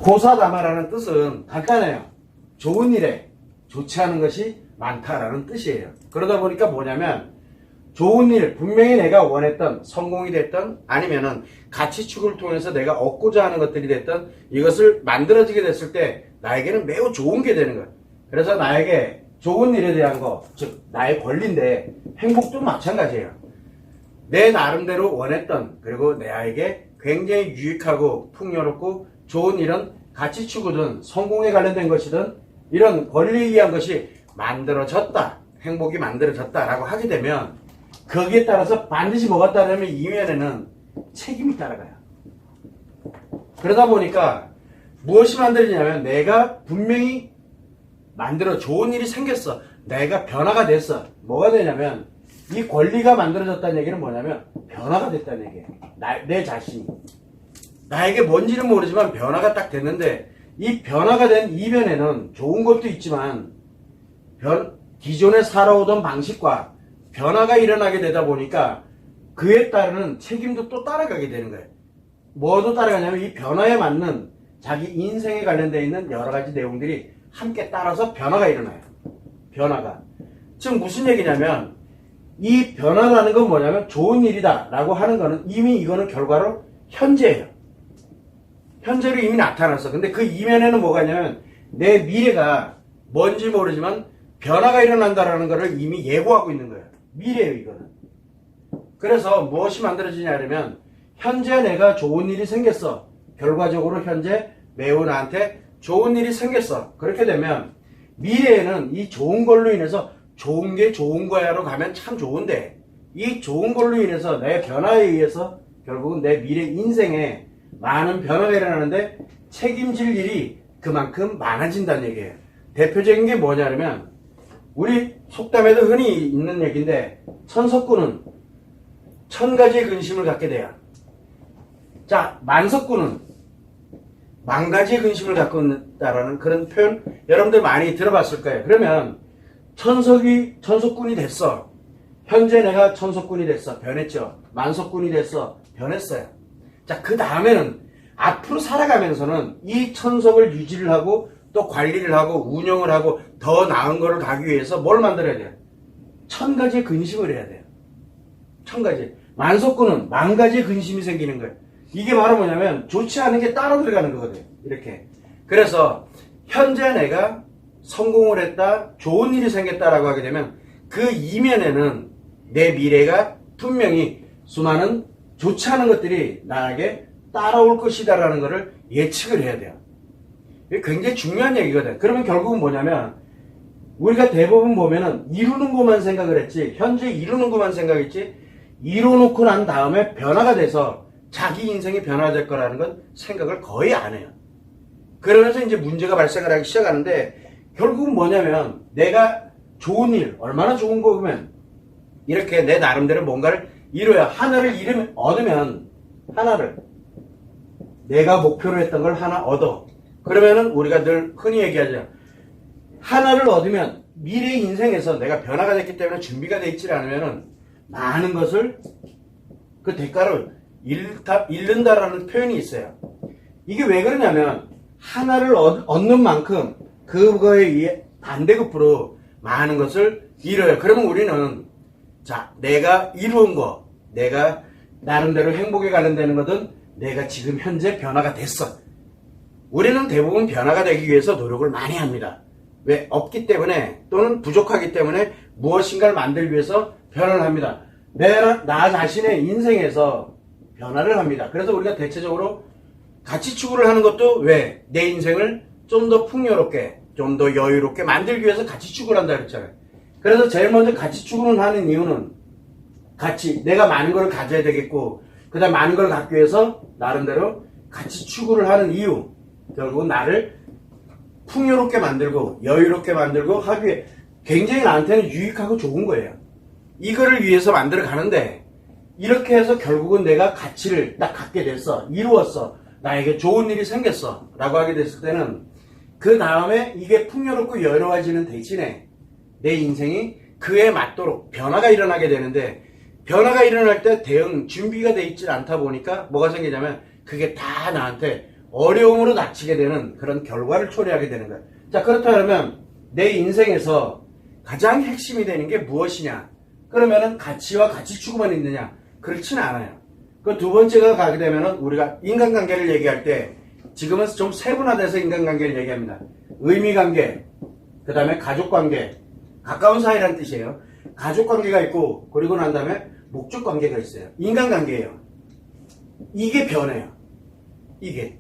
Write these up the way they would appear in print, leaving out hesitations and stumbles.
고사다마라는 뜻은 간단해요. 좋은 일에 좋지 않은 것이 많다라는 뜻이에요. 그러다 보니까 뭐냐면 좋은 일, 분명히 내가 원했던 성공이 됐던 아니면은 가치축을 통해서 내가 얻고자 하는 것들이 됐던 이것을 만들어지게 됐을 때 나에게는 매우 좋은 게 되는 거예요. 그래서 나에게 좋은 일에 대한 거, 즉 나의 권리인데 행복도 마찬가지예요. 내 나름대로 원했던 그리고 내에게 굉장히 유익하고 풍요롭고 좋은 일은 가치축이든 성공에 관련된 것이든 이런 권리에 의한 것이 만들어졌다, 행복이 만들어졌다라고 하게 되면 거기에 따라서 반드시 뭐가 따르면 이면에는 책임이 따라가요. 그러다 보니까 무엇이 만들어지냐면 내가 분명히 만들어 좋은 일이 생겼어. 내가 변화가 됐어. 뭐가 되냐면 이 권리가 만들어졌다는 얘기는 뭐냐면 변화가 됐다는 얘기예요. 내 자신이. 나에게 뭔지는 모르지만 변화가 딱 됐는데 이 변화가 된 이면에는 좋은 것도 있지만 기존에 살아오던 방식과 변화가 일어나게 되다 보니까 그에 따르는 책임도 또 따라가게 되는 거예요. 뭐도 따라가냐면 이 변화에 맞는 자기 인생에 관련되어 있는 여러 가지 내용들이 함께 따라서 변화가 일어나요. 변화가. 즉 무슨 얘기냐면 이 변화라는 건 뭐냐면 좋은 일이다 라고 하는 거는 이미 이거는 결과로 현재예요. 현재로 이미 나타났어. 근데 그 이면에는 뭐가 있냐면 내 미래가 뭔지 모르지만 변화가 일어난다라는 것을 이미 예고하고 있는 거예요. 미래예요, 이거는. 그래서 무엇이 만들어지냐면 현재 내가 좋은 일이 생겼어. 결과적으로 현재 매우 나한테 좋은 일이 생겼어. 그렇게 되면 미래에는 이 좋은 걸로 인해서 좋은 게 좋은 거야로 가면 참 좋은데 이 좋은 걸로 인해서 내 변화에 의해서 결국은 내 미래 인생에 많은 변화가 일어나는데 책임질 일이 그만큼 많아진다는 얘기예요. 대표적인 게 뭐냐면 우리 속담에도 흔히 있는 얘기인데 천석구는 1000가지의 근심을 갖게 돼요. 자, 만석구는 10,000가지의 근심을 갖고 있다라는 그런 표현 여러분들 많이 들어봤을 거예요. 그러면 천석군이 됐어. 현재 내가 천석군이 됐어. 변했죠. 만석군이 됐어. 변했어요. 자, 그 다음에는 앞으로 살아가면서는 이 천석을 유지를 하고 또 관리를 하고 운영을 하고 더 나은 거를 가기 위해서 뭘 만들어야 돼요? 1000가지의 근심을 해야 돼요. 1000가지. 만석군은 10,000가지의 근심이 생기는 거예요. 이게 바로 뭐냐면 좋지 않은 게 따라 들어가는 거거든요. 이렇게. 그래서 현재 내가 성공을 했다, 좋은 일이 생겼다라고 하게 되면 그 이면에는 내 미래가 분명히 수많은 좋지 않은 것들이 나에게 따라올 것이다라는 것을 예측을 해야 돼요. 이게 굉장히 중요한 얘기거든. 그러면 결국은 뭐냐면 우리가 대부분 보면은 이루는 것만 생각을 했지, 현재 이루는 것만 생각했지, 이뤄놓고 난 다음에 변화가 돼서 자기 인생이 변화될 거라는 건 생각을 거의 안 해요. 그러면서 이제 문제가 발생을 하기 시작하는데 결국은 뭐냐면 내가 좋은 일, 얼마나 좋은 거 보면 이렇게 내 나름대로 뭔가를 이뤄야 하나를 얻으면 하나를 내가 목표로 했던 걸 하나 얻어. 그러면은 우리가 늘 흔히 얘기하죠. 하나를 얻으면 미래 인생에서 내가 변화가 됐기 때문에 준비가 돼 있지 않으면은 많은 것을 그 대가를 잃는다라는 표현이 있어요. 이게 왜 그러냐면 하나를 얻는 만큼 그거에 의해 반대급부로 많은 것을 잃어요. 그러면 우리는 자, 내가 이루은 거, 내가 나름대로 행복에 관련되는 거든 내가 지금 현재 변화가 됐어. 우리는 대부분 변화가 되기 위해서 노력을 많이 합니다. 왜? 없기 때문에 또는 부족하기 때문에 무엇인가를 만들기 위해서 변화를 합니다. 나 자신의 인생에서 변화를 합니다. 그래서 우리가 대체적으로 가치 추구를 하는 것도 왜? 내 인생을 좀 더 풍요롭게, 좀 더 여유롭게 만들기 위해서 가치 추구를 한다 그랬잖아요. 그래서 제일 먼저 가치 추구를 하는 이유는 내가 많은 걸 가져야 되겠고 그 다음 많은 걸 갖기 위해서 나름대로 가치 추구를 하는 이유, 결국은 나를 풍요롭게 만들고 여유롭게 만들고 하기 위해 굉장히 나한테는 유익하고 좋은 거예요. 이거를 위해서 만들어 가는데 이렇게 해서 결국은 내가 가치를 딱 갖게 됐어. 이루었어. 나에게 좋은 일이 생겼어. 라고 하게 됐을 때는 그 다음에 이게 풍요롭고 여유로워지는 대신에 내 인생이 그에 맞도록 변화가 일어나게 되는데 변화가 일어날 때 대응 준비가 돼 있지 않다 보니까 뭐가 생기냐면 그게 다 나한테 어려움으로 닥치게 되는 그런 결과를 초래하게 되는 거예요. 자, 그렇다면 내 인생에서 가장 핵심이 되는 게 무엇이냐? 그러면은 가치와 가치 추구만 있느냐? 그렇지는 않아요. 그 두 번째가 가게 되면은 우리가 인간관계를 얘기할 때 지금은 좀 세분화돼서 인간관계를 얘기합니다. 의미관계, 그 다음에 가족관계, 가까운 사이라는 뜻이에요. 가족관계가 있고 그리고 난 다음에 목적관계가 있어요. 인간관계예요. 이게 변해요. 이게.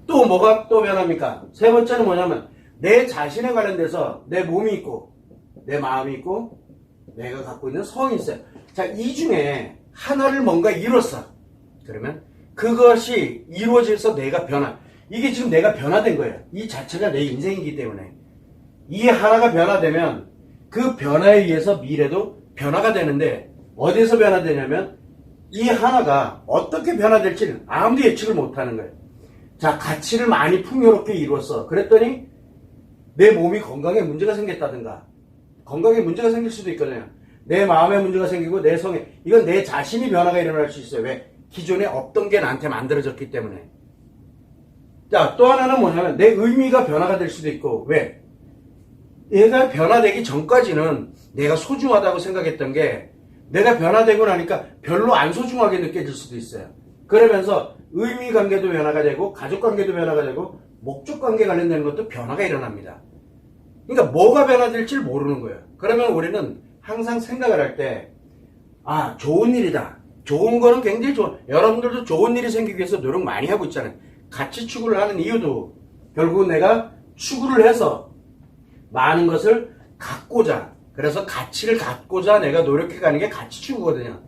또 뭐가 또 변합니까? 세 번째는 뭐냐면 내 자신에 관련돼서 내 몸이 있고 내 마음이 있고 내가 갖고 있는 성이 있어요. 자, 이 중에 하나를 뭔가 이뤘어. 그러면 그것이 이루어져서 내가 이게 지금 내가 변화된 거예요. 이 자체가 내 인생이기 때문에. 이 하나가 변화되면 그 변화에 의해서 미래도 변화가 되는데 어디에서 변화되냐면 이 하나가 어떻게 변화될지는 아무도 예측을 못하는 거예요. 자, 가치를 많이 풍요롭게 이루었어. 그랬더니 내 몸이 건강에 문제가 생겼다든가 건강에 문제가 생길 수도 있거든요. 내 마음에 문제가 생기고 내 성에 이건 내 자신이 변화가 일어날 수 있어요. 왜? 기존에 없던 게 나한테 만들어졌기 때문에. 자, 또 하나는 뭐냐면 내 의미가 변화가 될 수도 있고 왜? 얘가 변화되기 전까지는 내가 소중하다고 생각했던 게 내가 변화되고 나니까 별로 안 소중하게 느껴질 수도 있어요. 그러면서 의미관계도 변화가 되고 가족관계도 변화가 되고 목적관계 관련된 것도 변화가 일어납니다. 그러니까 뭐가 변화될지 모르는 거예요. 그러면 우리는 항상 생각을 할 때 좋은 일이다. 좋은 거는 굉장히 좋아. 여러분들도 좋은 일이 생기기 위해서 노력 많이 하고 있잖아요. 가치 추구를 하는 이유도 결국은 내가 추구를 해서 많은 것을 갖고자, 그래서 가치를 갖고자 내가 노력해가는 게 가치 추구거든요.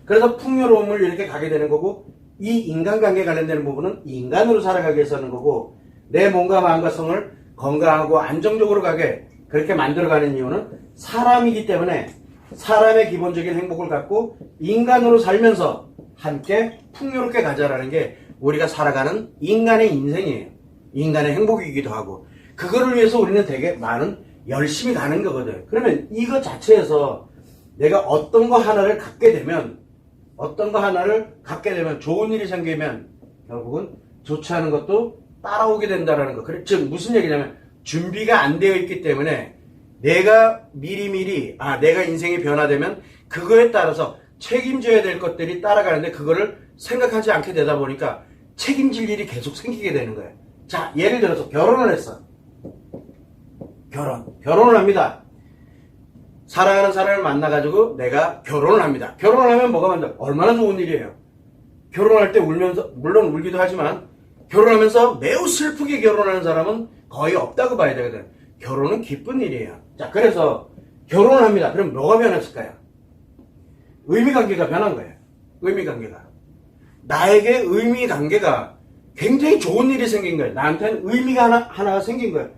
그래서 풍요로움을 이렇게 가게 되는 거고 이 인간관계 관련되는 부분은 인간으로 살아가기 위해서 하는 거고 내 몸과 마음과 성을 건강하고 안정적으로 가게 그렇게 만들어가는 이유는 사람이기 때문에 사람의 기본적인 행복을 갖고 인간으로 살면서 함께 풍요롭게 가자라는 게 우리가 살아가는 인간의 인생이에요. 인간의 행복이기도 하고 그거를 위해서 우리는 되게 많은 열심히 가는 거거든. 그러면 이거 자체에서 내가 어떤 거 하나를 갖게 되면 좋은 일이 생기면 결국은 좋지 않은 것도 따라오게 된다는 거. 즉 무슨 얘기냐면 준비가 안 되어 있기 때문에 내가 미리미리 내가 인생이 변화되면 그거에 따라서 책임져야 될 것들이 따라가는데 그거를 생각하지 않게 되다 보니까 책임질 일이 계속 생기게 되는 거예요. 자, 예를 들어서 결혼을 했어. 결혼을 합니다. 사랑하는 사람을 만나가지고 내가 결혼을 합니다. 결혼을 하면 뭐가 만나? 얼마나 좋은 일이에요. 결혼할 때 울면서, 물론 울기도 하지만 결혼하면서 매우 슬프게 결혼하는 사람은 거의 없다고 봐야 되거든. 결혼은 기쁜 일이에요. 자, 그래서 결혼을 합니다. 그럼 뭐가 변했을까요? 의미관계가 변한 거예요. 의미관계가. 나에게 의미관계가 굉장히 좋은 일이 생긴 거예요. 나한테는 의미가 하나가 생긴 거예요.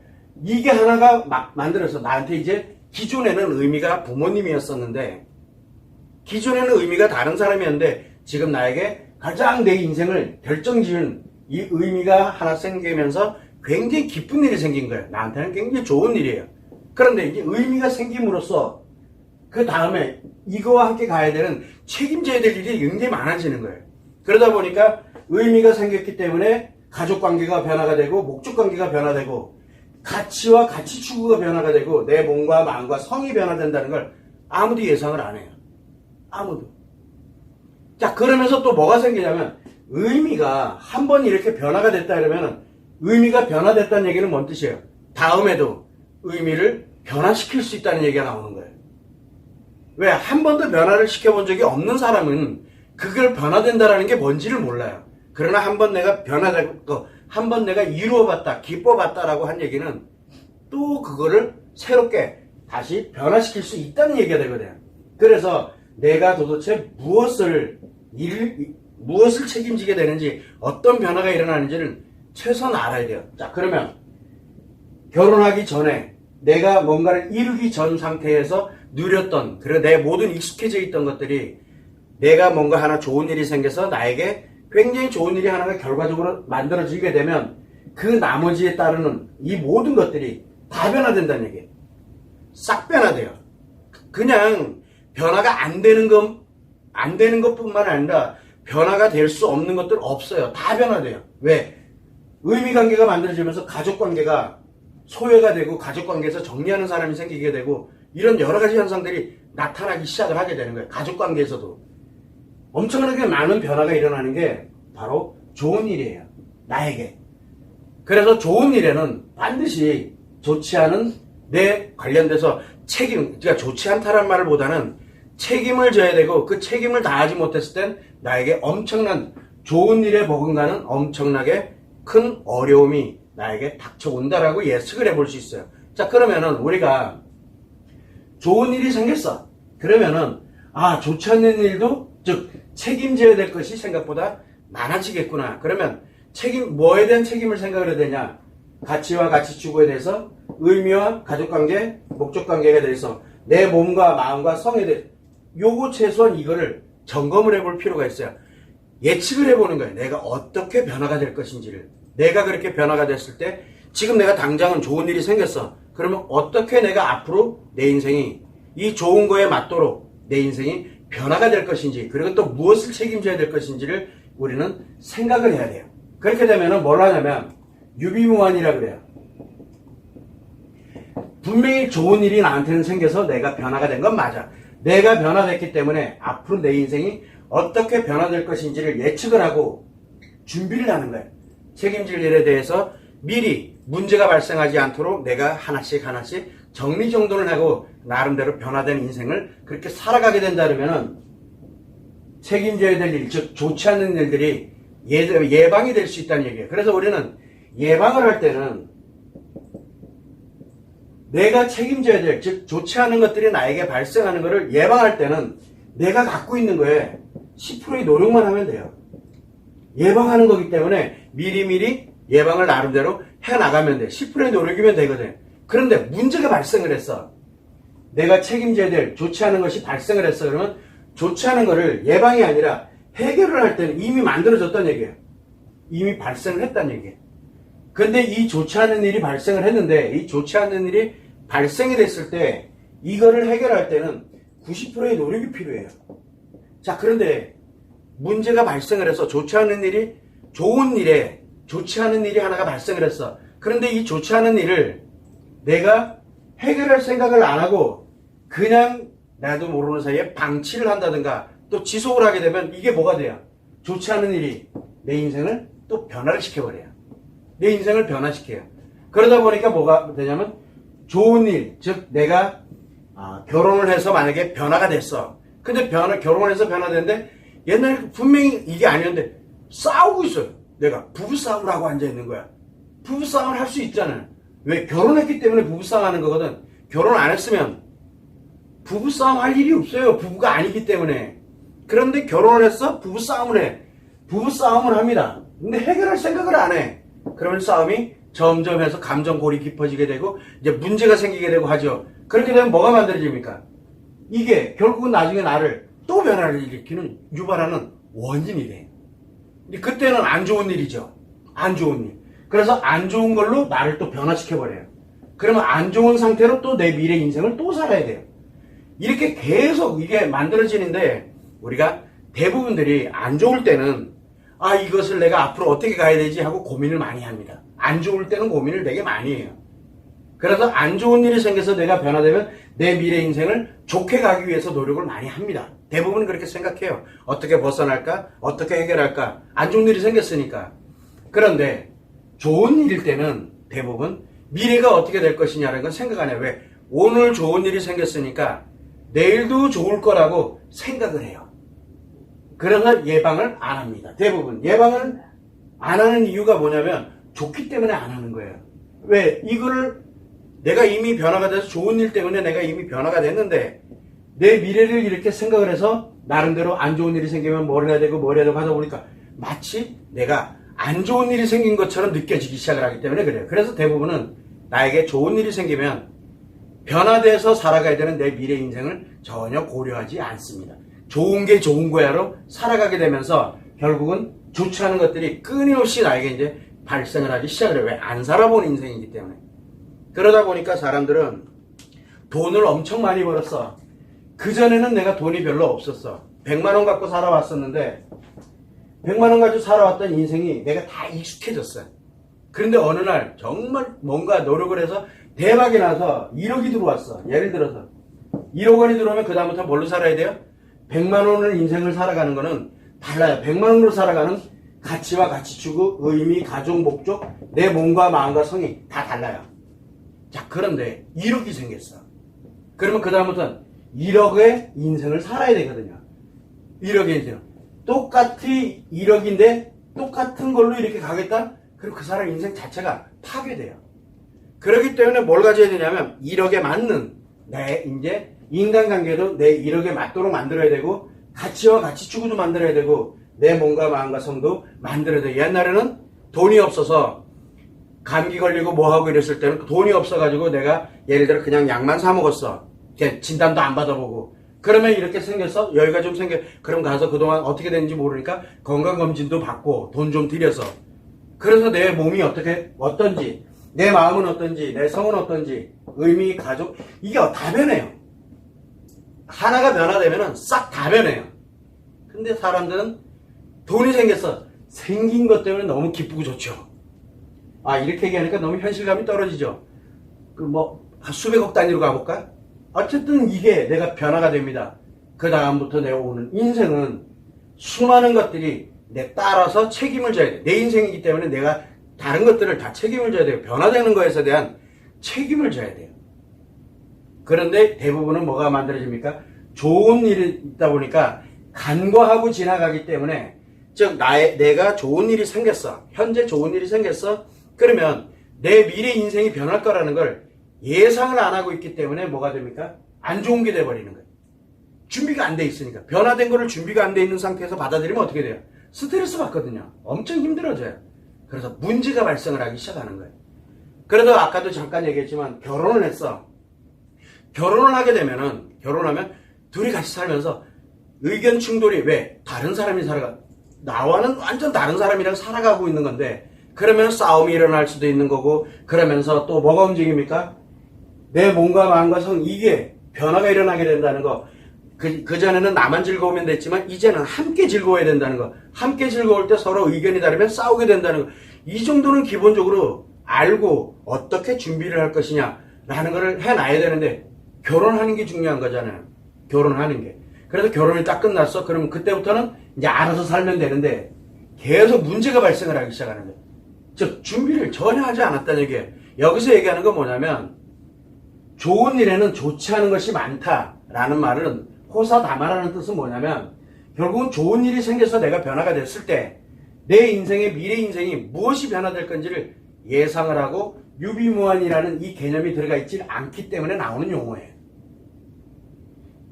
이게 하나가 만들어서 나한테 이제 기존에는 의미가 부모님이었었는데 기존에는 의미가 다른 사람이었는데 지금 나에게 가장 내 인생을 결정지은 이 의미가 하나 생기면서 굉장히 기쁜 일이 생긴 거예요. 나한테는 굉장히 좋은 일이에요. 그런데 이제 의미가 생김으로써 그 다음에 이거와 함께 가야 되는 책임져야 될 일이 굉장히 많아지는 거예요. 그러다 보니까 의미가 생겼기 때문에 가족관계가 변화가 되고 목적관계가 변화되고 가치와 가치 추구가 변화가 되고 내 몸과 마음과 성이 변화된다는 걸 아무도 예상을 안 해요. 아무도. 자, 그러면서 또 뭐가 생기냐면 의미가 한 번 이렇게 변화가 됐다 그러면 의미가 변화됐다는 얘기는 뭔 뜻이에요? 다음에도 의미를 변화시킬 수 있다는 얘기가 나오는 거예요. 왜? 한 번도 변화를 시켜본 적이 없는 사람은 그걸 변화된다라는 게 뭔지를 몰라요. 그러나 한 번 내가 변화되고 한 번 내가 이루어봤다, 기뻐봤다라고 한 얘기는 또 그거를 새롭게 다시 변화시킬 수 있다는 얘기가 되거든요. 그래서 내가 도대체 무엇을 책임지게 되는지 어떤 변화가 일어나는지를 최소한 알아야 돼요. 자, 그러면 결혼하기 전에 내가 뭔가를 이루기 전 상태에서 누렸던 그리고 내 모든 익숙해져 있던 것들이 내가 뭔가 하나 좋은 일이 생겨서 나에게 굉장히 좋은 일이 하나가 결과적으로 만들어지게 되면 그 나머지에 따르는 이 모든 것들이 다 변화된다는 얘기예요. 싹 변화돼요. 그냥 변화가 안 되는 것뿐만 아니라 변화가 될 수 없는 것들 없어요. 다 변화돼요. 왜? 의미관계가 만들어지면서 가족관계가 소외가 되고 가족관계에서 정리하는 사람이 생기게 되고 이런 여러 가지 현상들이 나타나기 시작을 하게 되는 거예요. 가족관계에서도 엄청나게 많은 변화가 일어나는 게 바로 좋은 일이에요. 나에게. 그래서 좋은 일에는 반드시 좋지 않은 내 관련돼서 책임, 그러니까 좋지 않다란 말을 보다는 책임을 져야 되고 그 책임을 다하지 못했을 땐 나에게 엄청난 좋은 일에 버금가는 엄청나게 큰 어려움이 나에게 닥쳐온다라고 예측을 해볼 수 있어요. 자, 그러면은 우리가 좋은 일이 생겼어. 그러면은 좋지 않는 일도 즉 책임져야 될 것이 생각보다 많아지겠구나. 그러면 뭐에 대한 책임을 생각을 해야 되냐? 가치와 가치 추구에 대해서, 의미와 가족관계, 목적관계에 대해서, 내 몸과 마음과 성에 대해서 요거 최소한 이거를 점검을 해볼 필요가 있어요. 예측을 해보는 거예요. 내가 어떻게 변화가 될 것인지를. 내가 그렇게 변화가 됐을 때 지금 내가 당장은 좋은 일이 생겼어. 그러면 어떻게 내가 앞으로 내 인생이 이 좋은 거에 맞도록 내 인생이 변화가 될 것인지, 그리고 또 무엇을 책임져야 될 것인지를 우리는 생각을 해야 돼요. 그렇게 되면은 뭘 하냐면 유비무환이라 그래요. 분명히 좋은 일이 나한테는 생겨서 내가 변화가 된 건 맞아. 내가 변화됐기 때문에 앞으로 내 인생이 어떻게 변화될 것인지를 예측을 하고 준비를 하는 거예요. 책임질 일에 대해서 미리 문제가 발생하지 않도록 내가 하나씩 정리정돈을 하고 나름대로 변화된 인생을 그렇게 살아가게 된다 그러면은 책임져야 될 일, 즉 좋지 않는 일들이 예방이 될 수 있다는 얘기예요. 그래서 우리는 예방을 할 때는 내가 책임져야 될, 즉 좋지 않은 것들이 나에게 발생하는 것을 예방할 때는 내가 갖고 있는 거에 10%의 노력만 하면 돼요. 예방하는 거기 때문에 미리미리 예방을 나름대로 해나가면 돼. 10%의 노력이면 되거든. 그런데 문제가 발생을 했어. 내가 책임져야 될 좋지 않은 것이 발생을 했어. 그러면 좋지 않은 거를 예방이 아니라 해결을 할 때는 이미 만들어졌다는 얘기예요. 이미 발생을 했다는 얘기예요. 근데 이 좋지 않은 일이 발생을 했는데 이 좋지 않은 일이 발생이 됐을 때 이거를 해결할 때는 90%의 노력이 필요해요. 자, 그런데 문제가 발생을 해서 좋지 않은 일이 좋은 일에 좋지 않은 일이 하나가 발생을 했어. 그런데 이 좋지 않은 일을 내가 해결할 생각을 안 하고 그냥 나도 모르는 사이에 방치를 한다든가 또 지속을 하게 되면 이게 뭐가 돼요? 좋지 않은 일이 내 인생을 또 변화를 시켜버려요. 내 인생을 변화시켜요. 그러다 보니까 뭐가 되냐면 좋은 일, 즉 내가 결혼을 해서 만약에 변화가 됐어. 근데 결혼을 해서 변화됐는데 옛날에 분명히 이게 아니었는데 싸우고 있어요. 내가 부부싸움을 하고 앉아있는 거야. 부부싸움을 할 수 있잖아요. 왜? 결혼했기 때문에 부부싸움 하는 거거든. 결혼 안 했으면 부부싸움 할 일이 없어요. 부부가 아니기 때문에. 그런데 결혼을 했어? 부부싸움을 해. 부부싸움을 합니다. 근데 해결할 생각을 안 해. 그러면 싸움이 점점 해서 감정골이 깊어지게 되고 이제 문제가 생기게 되고 하죠. 그렇게 되면 뭐가 만들어집니까? 이게 결국은 나중에 나를 또 변화를 일으키는 유발하는 원인이 돼. 그때는 안 좋은 일이죠. 안 좋은 일. 그래서 안 좋은 걸로 나를 또 변화시켜버려요. 그러면 안 좋은 상태로 또 내 미래 인생을 또 살아야 돼요. 이렇게 계속 이게 만들어지는데 우리가 대부분들이 안 좋을 때는 이것을 내가 앞으로 어떻게 가야 되지 하고 고민을 많이 합니다. 안 좋을 때는 고민을 되게 많이 해요. 그래서 안 좋은 일이 생겨서 내가 변화되면 내 미래 인생을 좋게 가기 위해서 노력을 많이 합니다. 대부분 그렇게 생각해요. 어떻게 벗어날까? 어떻게 해결할까? 안 좋은 일이 생겼으니까. 그런데 좋은 일일 때는 대부분 미래가 어떻게 될 것이냐는 건 생각 안 해요. 왜? 오늘 좋은 일이 생겼으니까 내일도 좋을 거라고 생각을 해요. 그래서 예방을 안 합니다. 대부분 예방을 안 하는 이유가 뭐냐면 좋기 때문에 안 하는 거예요. 왜? 이거를 내가 이미 변화가 돼서 좋은 일 때문에 내가 이미 변화가 됐는데 내 미래를 이렇게 생각을 해서 나름대로 안 좋은 일이 생기면 뭘 해야 되고 뭘 해야 되고 하다 보니까 마치 내가 안 좋은 일이 생긴 것처럼 느껴지기 시작을 하기 때문에 그래요. 그래서 대부분은 나에게 좋은 일이 생기면 변화돼서 살아가야 되는 내 미래 인생을 전혀 고려하지 않습니다. 좋은 게 좋은 거야로 살아가게 되면서 결국은 좋지 않은 것들이 끊임없이 나에게 이제 발생을 하기 시작을 해요. 왜? 안 살아본 인생이기 때문에. 그러다 보니까 사람들은 돈을 엄청 많이 벌었어. 그전에는 내가 돈이 별로 없었어. 100만 원 갖고 살아왔었는데 100만 원 가지고 살아왔던 인생이 내가 다 익숙해졌어요. 그런데 어느 날 정말 뭔가 노력을 해서 대박이 나서 1억이 들어왔어. 예를 들어서 1억 원이 들어오면 그 다음부터 뭘로 살아야 돼요? 100만 원을 인생을 살아가는 거는 달라요. 100만 원으로 살아가는 가치와 가치 추구, 의미, 가족, 목적, 내 몸과 마음과 성이 다 달라요. 자, 그런데 1억이 생겼어. 그러면 그 다음부터는 1억의 인생을 살아야 되거든요. 1억의 인생. 똑같이 1억인데 똑같은 걸로 이렇게 가겠다? 그럼 그 사람 인생 자체가 파괴돼요. 그렇기 때문에 뭘 가져야 되냐면 1억에 맞는 내 이제 인간관계도 내 1억에 맞도록 만들어야 되고 가치와 가치 추구도 만들어야 되고 내 몸과 마음과 성도 만들어야 돼. 옛날에는 돈이 없어서 감기 걸리고 뭐하고 이랬을 때는 돈이 없어가지고 내가 예를 들어 그냥 약만 사 먹었어. 진단도 안 받아보고. 그러면 이렇게 생겼어? 여유가 좀 생겨. 그럼 가서 그동안 어떻게 됐는지 모르니까 건강검진도 받고 돈 좀 들여서. 그래서 내 몸이 어떤지, 내 마음은 어떤지, 내 성은 어떤지, 의미, 가족, 이게 다 변해요. 하나가 변화되면은 싹 다 변해요. 근데 사람들은 돈이 생겼어. 생긴 것 때문에 너무 기쁘고 좋죠. 아, 이렇게 얘기하니까 너무 현실감이 떨어지죠. 수백억 단위로 가볼까? 어쨌든 이게 내가 변화가 됩니다. 그 다음부터 내가 오는 인생은 수많은 것들이 내 따라서 책임을 져야 돼. 내 인생이기 때문에 내가 다른 것들을 다 책임을 져야 돼요. 변화되는 것에 대한 책임을 져야 돼요. 그런데 대부분은 뭐가 만들어집니까? 좋은 일이 있다 보니까 간과하고 지나가기 때문에 즉 내가 좋은 일이 생겼어. 현재 좋은 일이 생겼어. 그러면 내 미래 인생이 변할 거라는 걸 예상을 안 하고 있기 때문에 뭐가 됩니까? 안 좋은 게 돼버리는 거예요. 준비가 안 돼 있으니까. 변화된 거를 준비가 안 돼 있는 상태에서 받아들이면 어떻게 돼요? 스트레스 받거든요. 엄청 힘들어져요. 그래서 문제가 발생을 하기 시작하는 거예요. 그래도 아까도 잠깐 얘기했지만 결혼을 했어. 결혼을 하게 되면은 결혼하면 둘이 같이 살면서 의견 충돌이 왜? 다른 사람이 나와는 완전 다른 사람이랑 살아가고 있는 건데 그러면 싸움이 일어날 수도 있는 거고 그러면서 또 뭐가 움직입니까? 내 몸과 마음과 성 이게 변화가 일어나게 된다는 거. 그전에는 나만 즐거우면 됐지만 이제는 함께 즐거워야 된다는 거. 함께 즐거울 때 서로 의견이 다르면 싸우게 된다는 거. 이 정도는 기본적으로 알고 어떻게 준비를 할 것이냐라는 걸 해놔야 되는데 결혼하는 게 중요한 거잖아요. 결혼하는 게. 그래서 결혼이 딱 끝났어. 그러면 그때부터는 이제 알아서 살면 되는데 계속 문제가 발생을 하기 시작하는 거예요. 즉 준비를 전혀 하지 않았다는 얘기예요. 여기서 얘기하는 건 뭐냐면 좋은 일에는 좋지 않은 것이 많다라는 말은 호사다마라는 뜻은 뭐냐면 결국은 좋은 일이 생겨서 내가 변화가 됐을 때 내 인생의 미래 인생이 무엇이 변화될 건지를 예상을 하고 유비무환이라는 이 개념이 들어가 있지 않기 때문에 나오는 용어예요.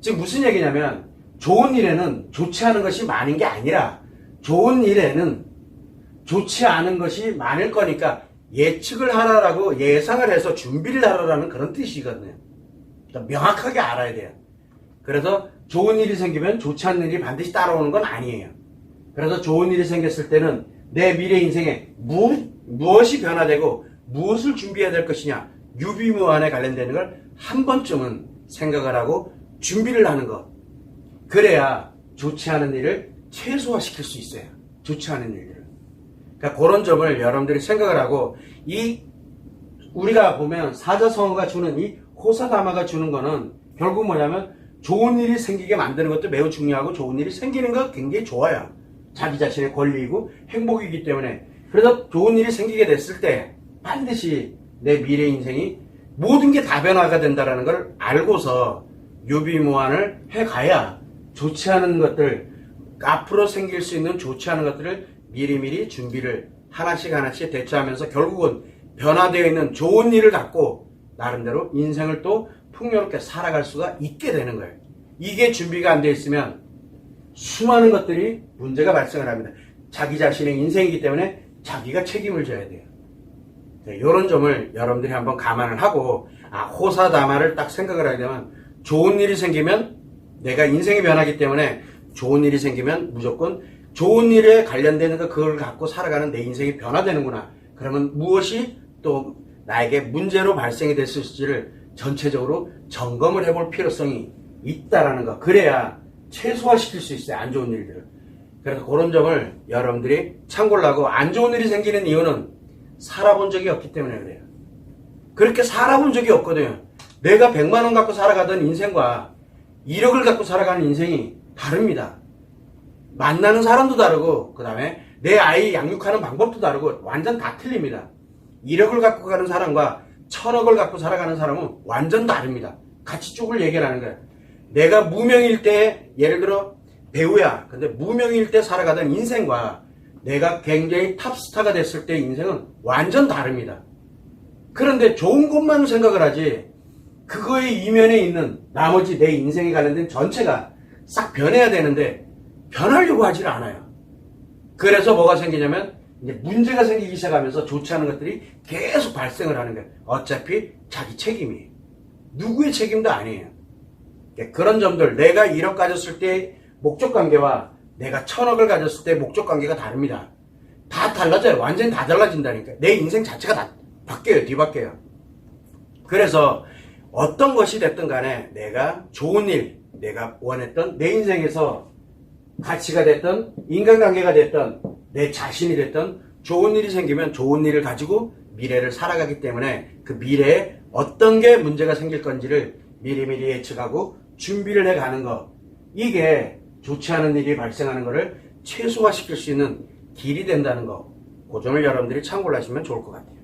즉 무슨 얘기냐면 좋은 일에는 좋지 않은 것이 많은 게 아니라 좋은 일에는 좋지 않은 것이 많을 거니까 예측을 하라라고 예상을 해서 준비를 하라라는 그런 뜻이거든요. 그러니까 명확하게 알아야 돼요. 그래서 좋은 일이 생기면 좋지 않은 일이 반드시 따라오는 건 아니에요. 그래서 좋은 일이 생겼을 때는 내 미래 인생에 무엇이 변화되고 무엇을 준비해야 될 것이냐 유비무환에 관련되는 걸 한 번쯤은 생각을 하고 준비를 하는 것. 그래야 좋지 않은 일을 최소화시킬 수 있어요. 좋지 않은 일들을. 그러니까 그런 점을 여러분들이 생각을 하고 우리가 보면 사자성어가 주는 이 호사다마가 주는 거는 결국 뭐냐면 좋은 일이 생기게 만드는 것도 매우 중요하고 좋은 일이 생기는 거 굉장히 좋아요. 자기 자신의 권리이고 행복이기 때문에. 그래서 좋은 일이 생기게 됐을 때 반드시 내 미래 인생이 모든 게 다 변화가 된다는 걸 알고서 유비무환을 해가야 좋지 않은 것들, 앞으로 생길 수 있는 좋지 않은 것들을 미리미리 준비를 하나씩 대처하면서 결국은 변화되어 있는 좋은 일을 갖고 나름대로 인생을 또 풍요롭게 살아갈 수가 있게 되는 거예요. 이게 준비가 안 돼 있으면 수많은 것들이 문제가 발생을 합니다. 자기 자신의 인생이기 때문에 자기가 책임을 져야 돼요. 이런 점을 여러분들이 한번 감안을 하고 호사다마를 딱 생각을 하게 되면 좋은 일이 생기면 내가 인생이 변하기 때문에 좋은 일이 생기면 무조건 좋은 일에 관련되는 그걸 갖고 살아가는 내 인생이 변화되는구나. 그러면 무엇이 또 나에게 문제로 발생이 됐을지를 전체적으로 점검을 해볼 필요성이 있다라는 거. 그래야 최소화시킬 수 있어요. 안 좋은 일들을. 그래서 그런 점을 여러분들이 참고를 하고 안 좋은 일이 생기는 이유는 살아본 적이 없기 때문에 그래요. 그렇게 살아본 적이 없거든요. 내가 100만 원 갖고 살아가던 인생과 1억을 갖고 살아가는 인생이 다릅니다. 만나는 사람도 다르고 그 다음에 내 아이 양육하는 방법도 다르고 완전 다 틀립니다. 1억을 갖고 가는 사람과 1000억을 갖고 살아가는 사람은 완전 다릅니다. 같이 쭉을 얘기하는 거예요. 내가 무명일 때 예를 들어 배우야. 근데 무명일 때 살아가던 인생과 내가 굉장히 탑스타가 됐을 때 인생은 완전 다릅니다. 그런데 좋은 것만 생각을 하지 그거의 이면에 있는 나머지 내 인생에 관련된 전체가 싹 변해야 되는데 변하려고 하질 않아요. 그래서 뭐가 생기냐면 이제 문제가 생기기 시작하면서 좋지 않은 것들이 계속 발생을 하는 거예요. 어차피 자기 책임이에요. 누구의 책임도 아니에요. 그런 점들, 내가 1억 가졌을 때 목적관계와 내가 1000억을 가졌을 때 목적관계가 다릅니다. 다 달라져요. 완전히 다 달라진다니까. 내 인생 자체가 다 바뀌어요. 뒤바뀌어요. 그래서 어떤 것이 됐든 간에 내가 좋은 일, 내가 원했던 내 인생에서 가치가 됐든 인간관계가 됐든 내 자신이 됐든 좋은 일이 생기면 좋은 일을 가지고 미래를 살아가기 때문에 그 미래에 어떤 게 문제가 생길 건지를 미리미리 예측하고 준비를 해가는 것, 이게 좋지 않은 일이 발생하는 것을 최소화시킬 수 있는 길이 된다는 거, 그 점을 여러분들이 참고를 하시면 좋을 것 같아요.